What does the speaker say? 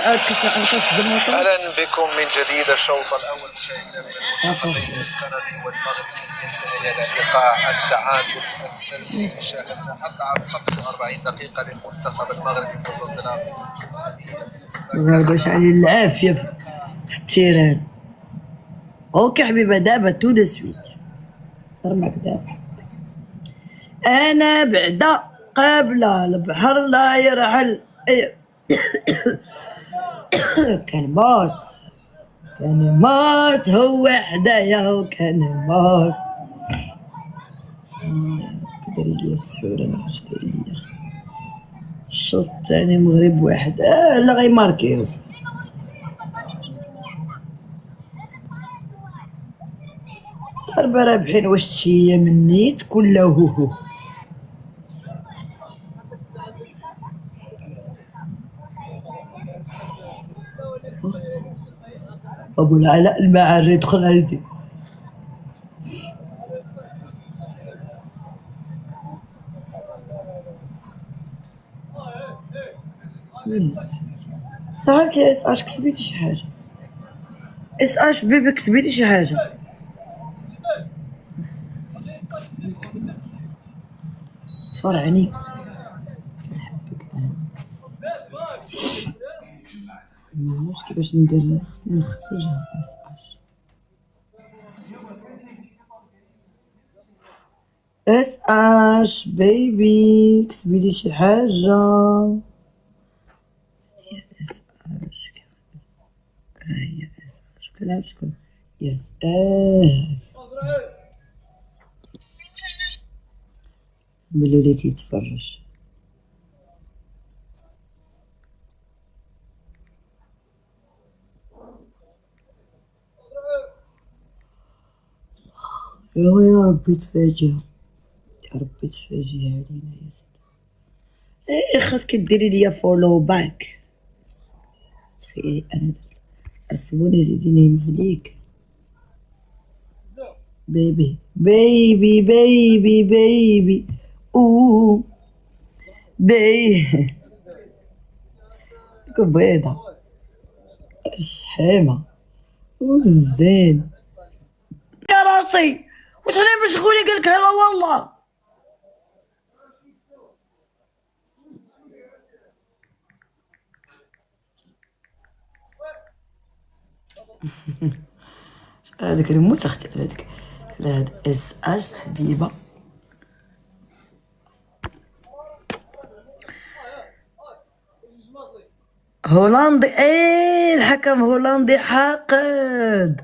اهلا بكم من جديد. الشوط الاول مشاهدينا من الكندي والمغربي ينتهي ايقاع التعادل السلبي. شاهدنا اضعف 45 دقيقه للمنتخب المغربي ضد باش عليه العافيه في التيران. اوكي حبيبه دابا تو دو سويت ضربك دابا. انا بعدا قبل البحر لا يرحل. كان مات هو حدايا وكان مات. داري ليا السحور انا واش داري ليا. الشوط الثاني مغرب واحد لا غيماركيو. ضربة رابحين واش تشيا من نيت كله. ابو العلاء المعري يدخل عندي. صاحبتي اس اش كتبي لي شي حاجه. اس اش بيبي كتبي لي شي حاجه. فرعني كنحبك انا. ما عرفتش كيفاش ندير. خصني نخرجها اس اش. اس اش بيبي كتبي لي شي حاجه. اس اش هي اس اش كلام شكون يس بالوليد يتفرج. يا ربي تفاجئها. يا ربي تفاجئها علينا يا سيدي. خاصك ديري ليا فولو باك. تخيلي انا السبوني زيديني عليك. بيبي بيبي بيبي بيبي اوه بي بيضة شحيمة وزين يا راسي. واش انا مشغولة قالك هلا والله. هذاك الموت اختي على هذاك على هاد اس اش حبيبه. هولندي الحكم هولندي حاقد.